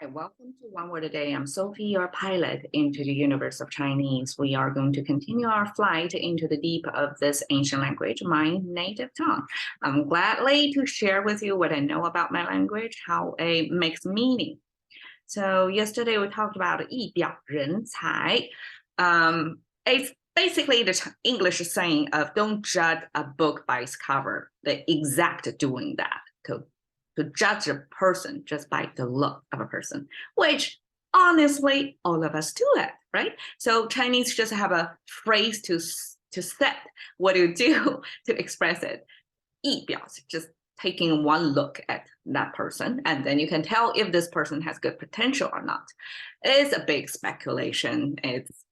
Hi, welcome to One Word a Day. I'm Sophie, your pilot into the universe of Chinese. We are going to continue our flight into the deep of this ancient language, my native tongue. I'm gladly to share with you what I know about my language, how it makes meaning. So yesterday we talked about 意表人才. It's basically the English saying of don't judge a book by its cover, the exact doing that. To judge a person just by the look of a person, which honestly, all of us do it, right? So Chinese just have a phrase to set what you do to express it. 意表, just taking one look at that person, and then you can tell if this person has good potential or not. It's a big speculation. It's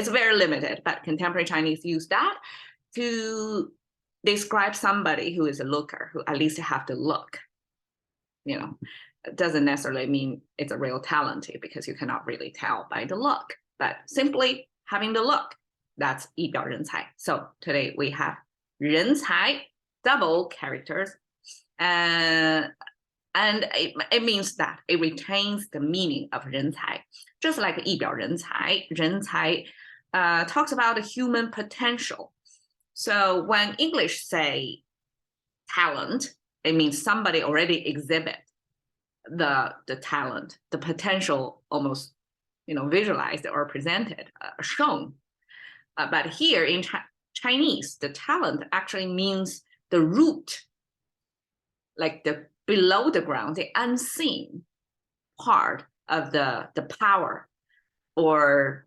very limited, but contemporary Chinese use that to describe somebody who is a looker, who at least have to look. You know, it doesn't necessarily mean it's a real talent because you cannot really tell by the look, but simply having the look, that's 意表人才. So today we have 人才, double characters, and it means that it retains the meaning of 人才, just like 意表人才. 人才 talks about the human potential. So when English say talent, it means somebody already exhibit the talent, the potential almost, visualized or presented, shown. But here in Chinese, the talent actually means the root, like the below the ground, the unseen part of the power, or,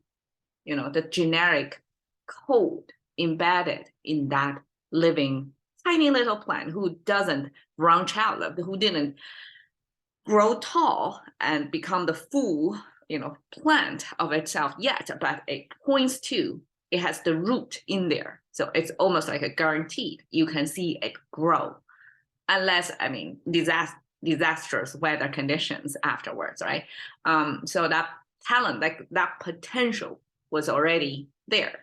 the generic code embedded in that living tiny little plant who doesn't branch out, who didn't grow tall and become the full, plant of itself yet, but it points to, it has the root in there. So it's almost like a guaranteed, you can see it grow, unless, disastrous weather conditions afterwards, right? So that talent, like that potential was already there.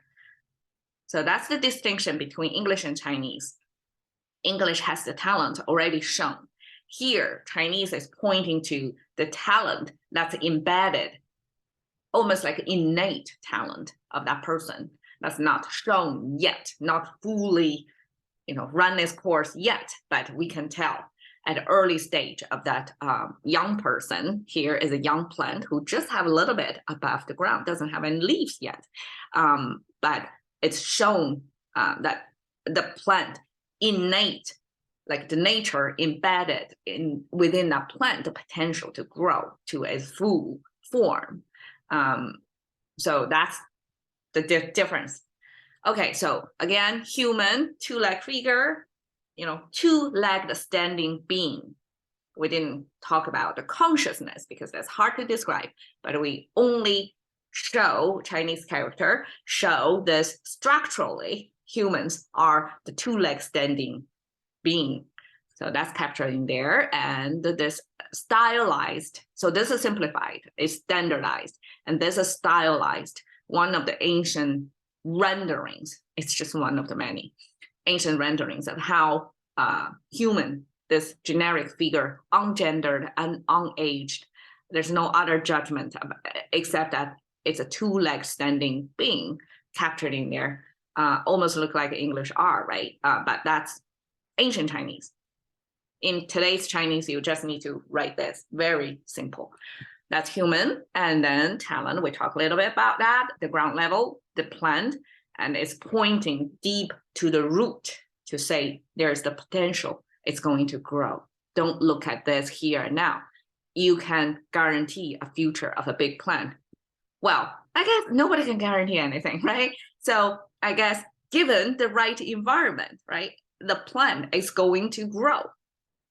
So that's the distinction between English and Chinese. English has the talent already shown. Here, Chinese is pointing to the talent that's embedded, almost like innate talent of that person that's not shown yet, not fully, run its course yet, but we can tell at the early stage of that young person. Here is a young plant who just have a little bit above the ground, doesn't have any leaves yet, but it's shown that the plant innate, like the nature embedded within that plant, the potential to grow to a full form. So that's the difference. Okay, so again, human, two-leg figure, two-legged standing being. We didn't talk about the consciousness because that's hard to describe, but we only show Chinese character, show this structurally, humans are the two-leg standing being. So that's captured in there, and this stylized. So this is simplified, it's standardized, and this is stylized. One of the ancient renderings, it's just one of the many ancient renderings of how human, this generic figure, ungendered and unaged, there's no other judgment except that it's a two-leg standing being captured in there. Almost look like English R, right? But that's ancient Chinese. In today's Chinese, you just need to write this, very simple. That's human, and then talent, we talk a little bit about that, the ground level, the plant, and it's pointing deep to the root to say there's the potential, it's going to grow. Don't look at this here and now. You can guarantee a future of a big plant. Well, I guess nobody can guarantee anything, right? So I guess given the right environment, right, the plant is going to grow.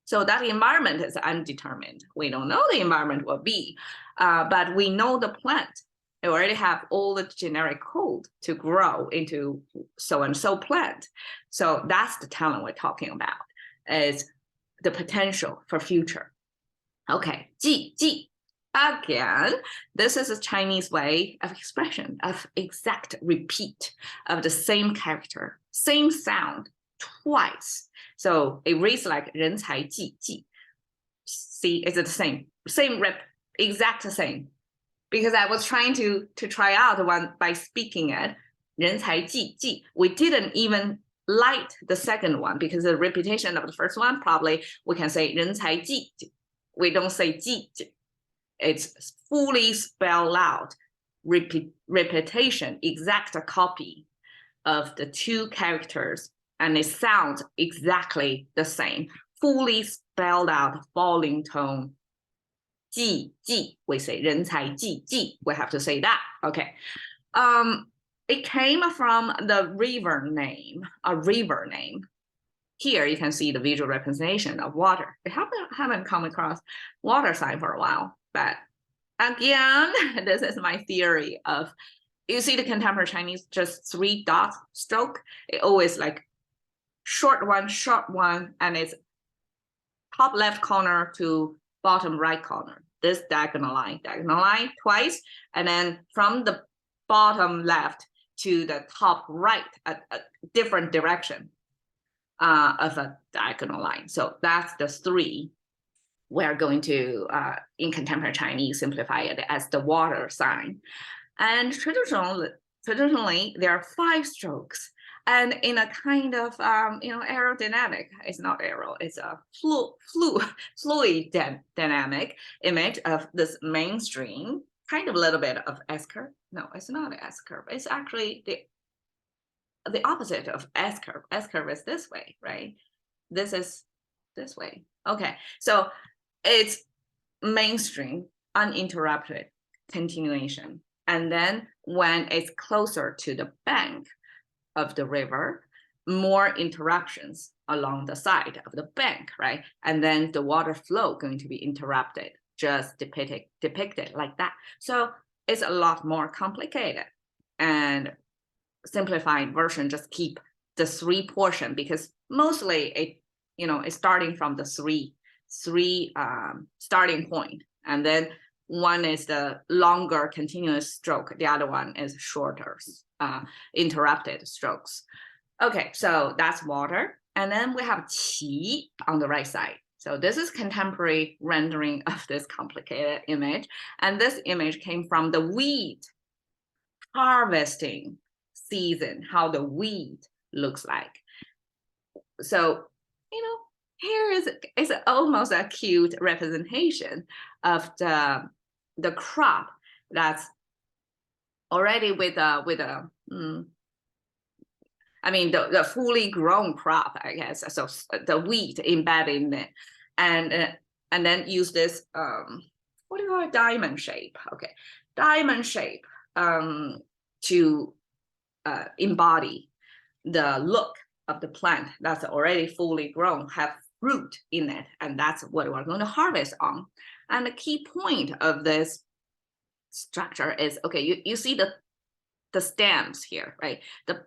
So that environment is undetermined. We don't know the environment will be, but we know the plant. It already have all the generic code to grow into so-and-so plant. So that's the talent we're talking about, is the potential for future. Okay, 济济. Again, this is a Chinese way of expression, of exact repeat of the same character, same sound twice. So it reads like 人才济济. See, is it the same? Same rep, exact same. Because I was trying to try out one by speaking it, 人才济济. We didn't even light the second one because the repetition of the first one, probably we can say 人才济济. We don't say 济济. It's fully spelled out, repetition, exact copy of the two characters, and it sounds exactly the same, fully spelled out falling tone. 济济, we say 人才济济. We have to say that. Okay. It came from the river name, a river name. Here you can see the visual representation of water. We haven't come across water sign for a while, but again, this is my theory of, you see the contemporary Chinese, just 3 dots stroke. It always like short one, and it's top left corner to bottom right corner. This diagonal line twice, and then from the bottom left to the top right, a different direction of a diagonal line. So that's the 3. We're going to, in contemporary Chinese, simplify it as the water sign. And traditionally there are 5 strokes. And in a kind of, aerodynamic, it's not aero, it's a fluid dynamic image of this mainstream, kind of a little bit of S-curve. No, it's not an S-curve. It's actually the opposite of S-curve. S-curve is this way, right? This is this way. Okay, so it's mainstream, uninterrupted continuation. And then when it's closer to the bank of the river, more interruptions along the side of the bank, right? And then the water flow going to be interrupted, just depicted like that. So it's a lot more complicated, and simplified version just keep the 3 portion, because mostly it, it's starting from the three starting point, and then one is the longer continuous stroke, the other one is shorter interrupted strokes. Okay, so that's water. And then we have qi on the right side. So this is contemporary rendering of this complicated image. And this image came from the wheat harvesting season, how the wheat looks like. So, here is almost a cute representation of the crop that's already with the fully grown crop, I guess. So the wheat embedded in it, and then use this what do you call it, diamond shape? Okay, diamond shape to embody the look of the plant that's already fully grown, have fruit in it, and that's what we're going to harvest on. And the key point of this structure is, okay, you see the stems here, right? The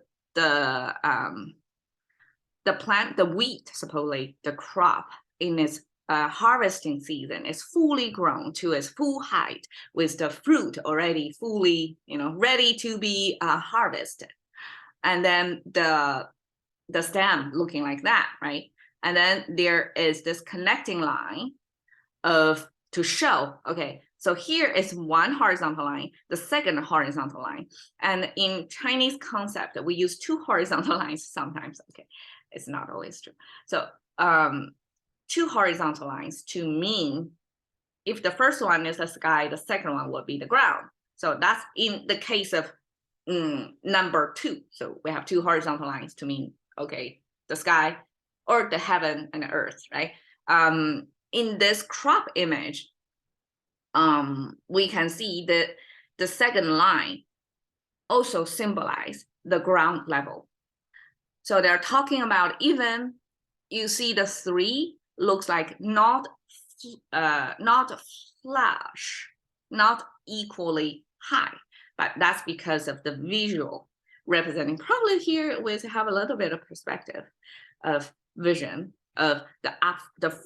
plant, the wheat, supposedly the crop in its harvesting season is fully grown to its full height, with the fruit already fully, ready to be harvested. And then the stem looking like that, right? And then there is this connecting line to show, okay, so here is one horizontal line, the second horizontal line. And in Chinese concept, we use 2 horizontal lines sometimes. Okay, it's not always true. So 2 horizontal lines to mean, if the first one is the sky, the second one will be the ground. So that's in the case of number 2. So we have 2 horizontal lines to mean, okay, the sky or the heaven and the earth, right? In this crop image, we can see that the second line also symbolize the ground level. So they're talking about, even you see the 3 looks like not flush, not equally high, but that's because of the visual representing. Probably here we have a little bit of perspective of vision of the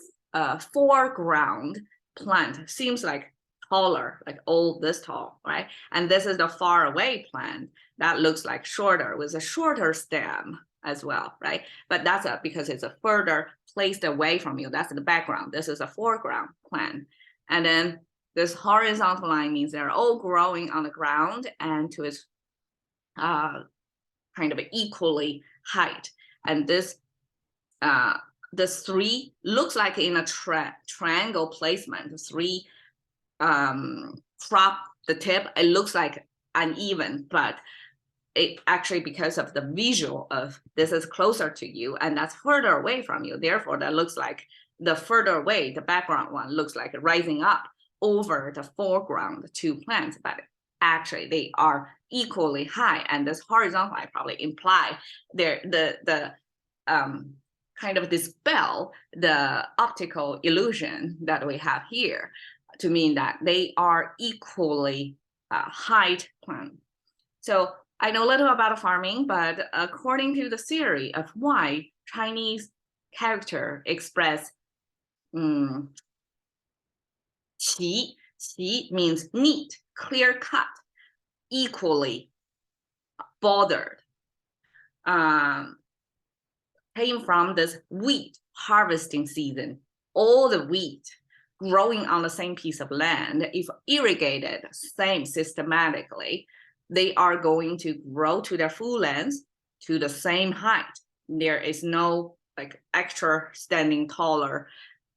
foreground plant seems like taller, like all this tall, right? And this is the far away plant that looks like shorter, with a shorter stem as well, right? But that's because it's a further placed away from you. That's the background. This is a foreground plan. And then this horizontal line means they're all growing on the ground and to its kind of equally height. And this three looks like in a triangle placement, the three crop the tip, it looks like uneven, but it actually, because of the visual of this is closer to you and that's further away from you, therefore that looks like the further away, the background one looks like rising up over the foreground two plants, but actually they are equally high. And this horizontal line probably imply the kind of dispel the optical illusion that we have here to mean that they are equally height plant. So I know a little about farming, but according to the theory of why Chinese character express qi means neat, clear cut, equally bordered, came from this wheat harvesting season. All the wheat growing on the same piece of land, if irrigated same systematically, they are going to grow to their full length to the same height. There is no like extra standing taller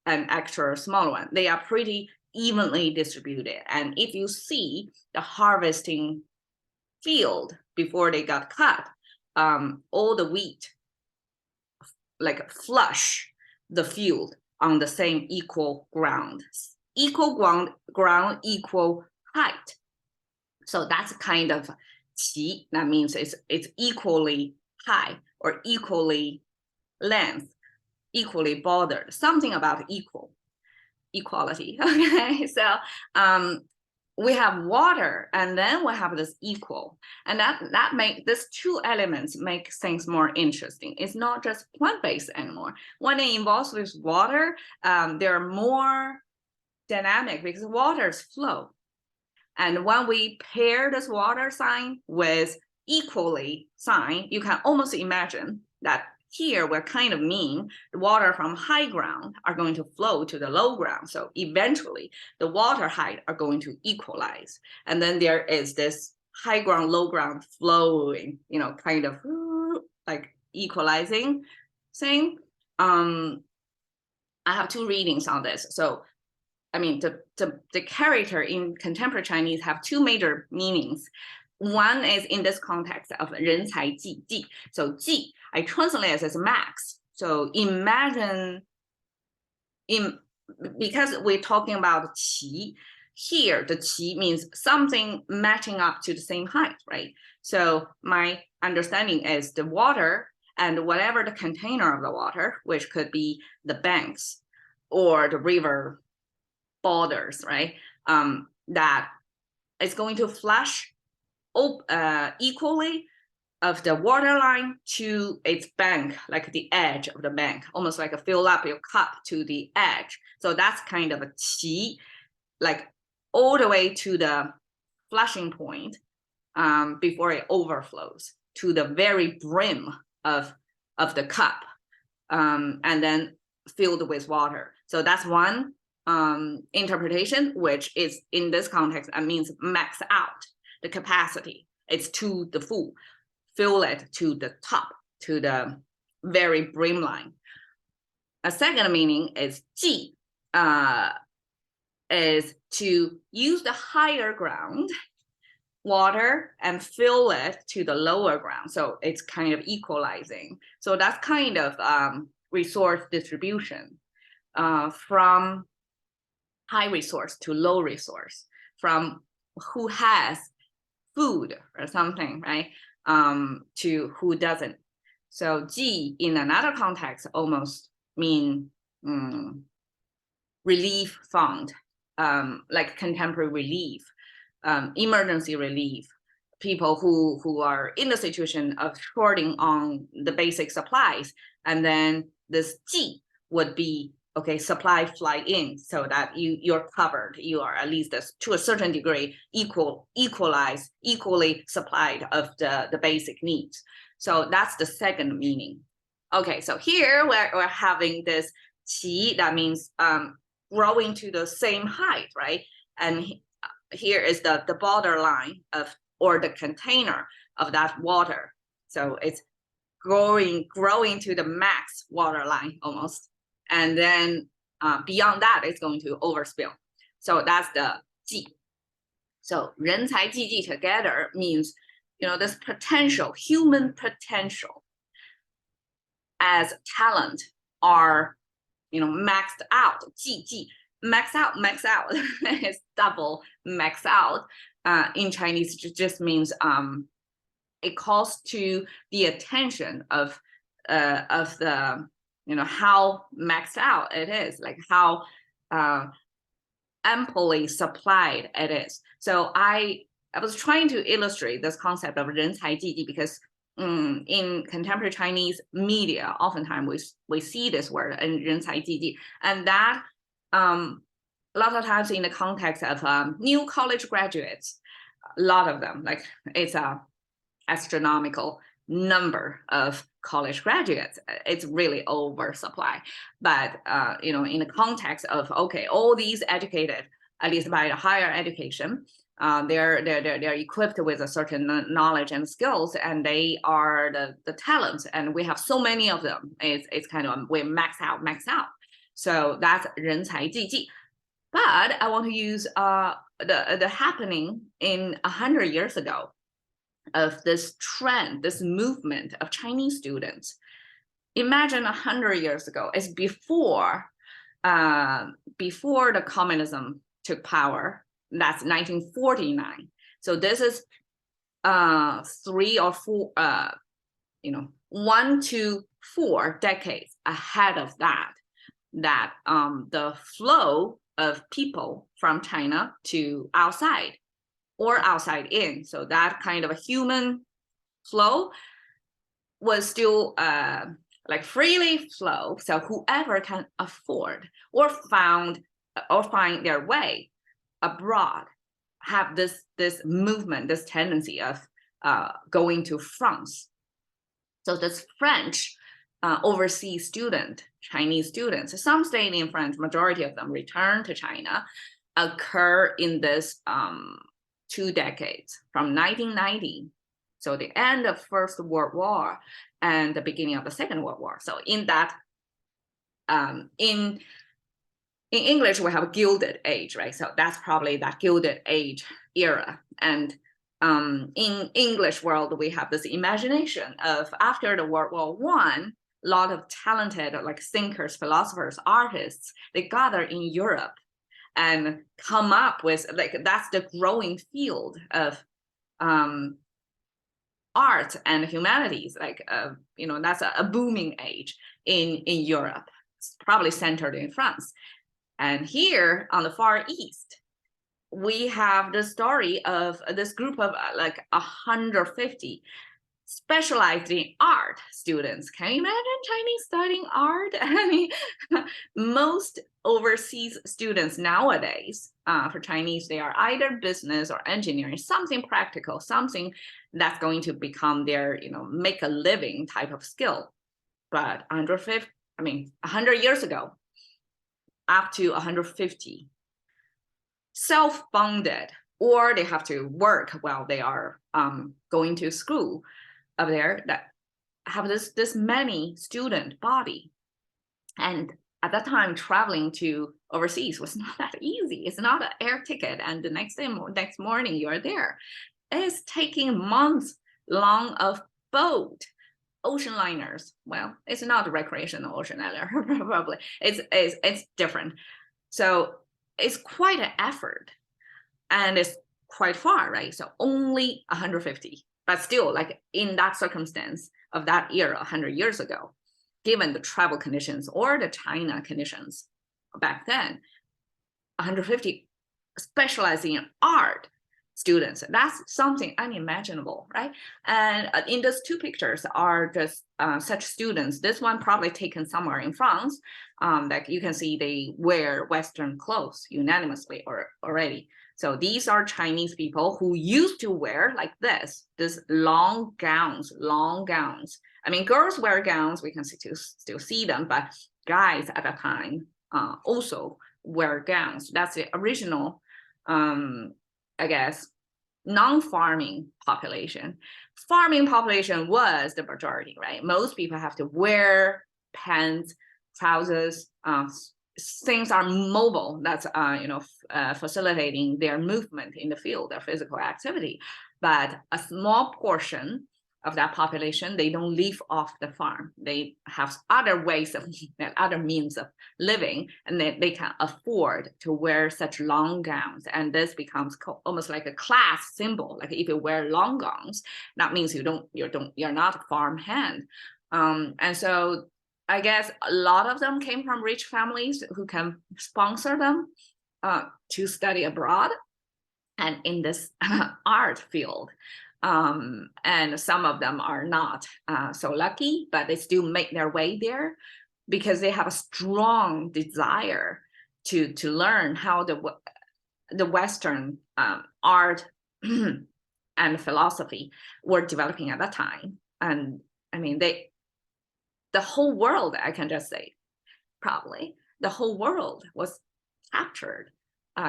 and extra smaller one. They are pretty evenly distributed. And if you see the harvesting field before they got cut, all the wheat like flush the field on the same equal ground, equal height. So that's kind of qi. That means it's equally high or equally length, equally bordered. Something about equality. Okay, so we have water, and then we have this equal, and that make these two elements make things more interesting. It's not just plant-based anymore. When it involves with water, they're more dynamic because waters flow. And when we pair this water sign with equally sign, you can almost imagine that here we're kind of mean the water from high ground are going to flow to the low ground. So eventually the water height are going to equalize. And then there is this high ground, low ground flowing, kind of like equalizing thing. I have two readings on this. So I mean, the character in contemporary Chinese have two major meanings. One is in this context of 人才济济. So 济, I translate it as max. So imagine, because we're talking about qi, here the qi means something matching up to the same height, right? So my understanding is the water and whatever the container of the water, which could be the banks or the river borders, right? That is going to flush equally of the water line to its bank, like the edge of the bank, almost like a fill up your cup to the edge. So that's kind of a qi, like all the way to the flushing point before it overflows to the very brim of the cup, and then filled with water. So that's one interpretation, which is in this context, that means max out the capacity. It's to the full, fill it to the top, to the very brim line. A second meaning is ji, is to use the higher ground water and fill it to the lower ground. So it's kind of equalizing. So that's kind of resource distribution from high resource to low resource, from who has food or something, right, to who doesn't. So ji in another context almost mean relief fund, like contemporary relief, emergency relief, people who are in the situation of shorting on the basic supplies. And then this ji would be, okay, supply fly in so that you're covered. You are at least to a certain degree equally supplied of the basic needs. So that's the second meaning. Okay, so here we're having this qi, that means growing to the same height, right? And here is the borderline of, or the container of that water. So it's growing to the max water line almost. And then beyond that, it's going to overspill. So that's the 济. So 人才济济 together means, this potential, human potential as talent are, maxed out. 济济, max out is double max out. In Chinese, it just means it calls to the attention of the, how maxed out it is, like how amply supplied it is. So I was trying to illustrate this concept of 人才济济because in contemporary Chinese media, oftentimes we see this word, 人才济济, and that a lot of times in the context of new college graduates, a lot of them, like it's a astronomical number of college graduates. It's really oversupply. But in the context of, okay, all these educated, at least by the higher education, they're equipped with a certain knowledge and skills, and they are the talents, and we have so many of them. It's kind of, we max out. So that's 人才济济. But I want to use the happening in 100 years ago of this trend, this movement of Chinese students. Imagine 100 years ago, it's before the communism took power. That's 1949. So this is 3 or 4, 1 to 4 decades ahead of that the flow of people from China to outside or outside in. So that kind of a human flow was still like freely flow. So whoever can afford or find their way abroad have this movement, this tendency of going to France. So this French overseas student, Chinese students, some staying in France, majority of them return to China, occur in this 2 decades, from 1990, so the end of First World War and the beginning of the Second World War. So in that, in English, we have a Gilded Age, right? So that's probably that Gilded Age era. And in English world, we have this imagination of after the World War I, a lot of talented like thinkers, philosophers, artists, they gather in Europe and come up with, like, that's the growing field of art and humanities, like that's a booming age in Europe. It's probably centered in France. And here on the Far East, we have the story of this group of like 150 specialized in art students. Can you imagine Chinese studying art? I mean, most overseas students nowadays, for Chinese, they are either business or engineering, something practical, something that's going to become their, make a living type of skill. But 100 years ago, up to 150, self-funded, or they have to work while they are going to school up there, that have this many student body. And at that time, traveling to overseas was not that easy. It's not an air ticket and the next morning you're there. It's taking months long of boat, ocean liners. Well, it's not a recreational ocean liner, probably. It's different. So it's quite an effort, and it's quite far, right? So only 150, but still, like in that circumstance of that era, 100 years ago, given the travel conditions or the China conditions back then, 150 specializing in art students. That's something unimaginable, right? And in those two pictures are just such students. This one probably taken somewhere in France. Like you can see they wear Western clothes unanimously or already. So these are Chinese people who used to wear like this long gowns. I mean, girls wear gowns, we can still see them, but guys at the time also wear gowns. That's the original, I guess, non-farming population. Farming population was the majority, right? Most people have to wear pants, trousers, things are mobile. That's facilitating their movement in the field, their physical activity. But a small portion of that population, they don't live off the farm. They have other ways of, other means of living, and they can afford to wear such long gowns. And this becomes almost like a class symbol. Like if you wear long gowns, that means you're not a farm hand. And so I guess a lot of them came from rich families who can sponsor them to study abroad and in this art field. And some of them are not so lucky, but they still make their way there because they have a strong desire to learn how the Western art and philosophy were developing at that time. And I mean, the whole world, I can just say, probably the whole world was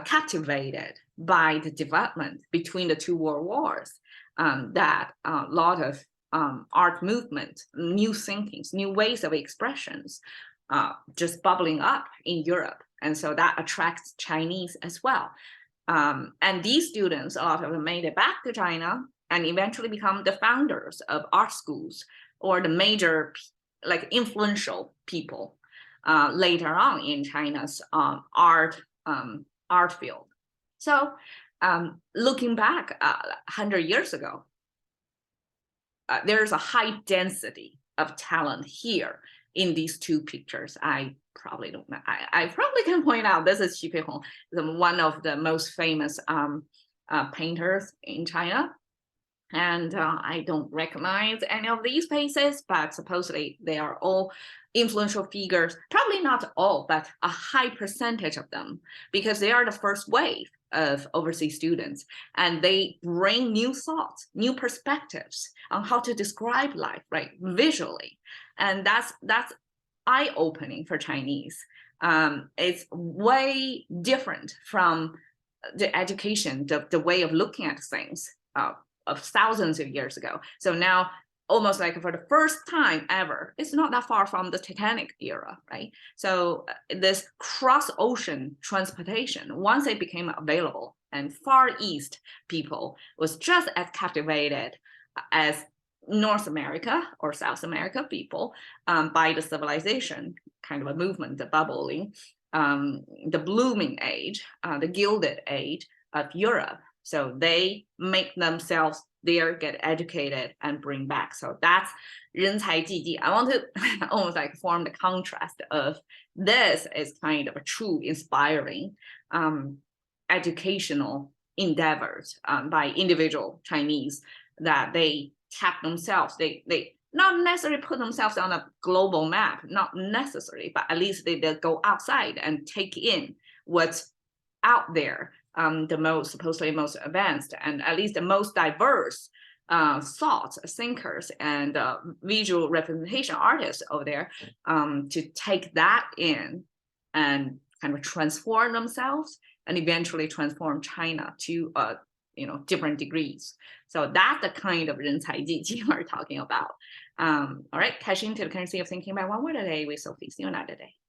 captivated by the development between the two world wars. That a lot of art movement, new thinkings, new ways of expressions, just bubbling up in Europe. And so that attracts Chinese as well. And these students, a lot of them made it back to China and eventually become the founders of art schools or the major, like influential people later on in China's art field. So looking back 100 years ago, there's a high density of talent here in these two pictures. I probably don't know. I probably can point out this is Xu Peihong, one of the most famous painters in China. And I don't recognize any of these faces, but supposedly they are all influential figures. Probably not all, but a high percentage of them, because they are the first wave of overseas students, and they bring new thoughts, new perspectives on how to describe life, right, visually, and that's eye-opening for Chinese. It's way different from the education, the way of looking at things of thousands of years ago. So now, almost like for the first time ever, it's not that far from the Titanic era, right? So this cross-ocean transportation, once it became available, and Far East people was just as captivated as North America or South America people by the civilization, kind of a movement, the bubbling, the blooming age, the gilded age of Europe. So they make themselves there, get educated, and bring back. So that's 人才济济. I want to almost like form the contrast of this is kind of a true inspiring educational endeavors by individual Chinese that they tap themselves. They not necessarily put themselves on a global map, not necessarily, but at least they go outside and take in what's out there. The supposedly most advanced and at least the most diverse thoughts, thinkers, and visual representation artists over there to take that in and kind of transform themselves and eventually transform China to different degrees. So that's the kind of 人才济济 we're talking about. All right, cashing to the currency of thinking by one word a day with Sophie. See you another day.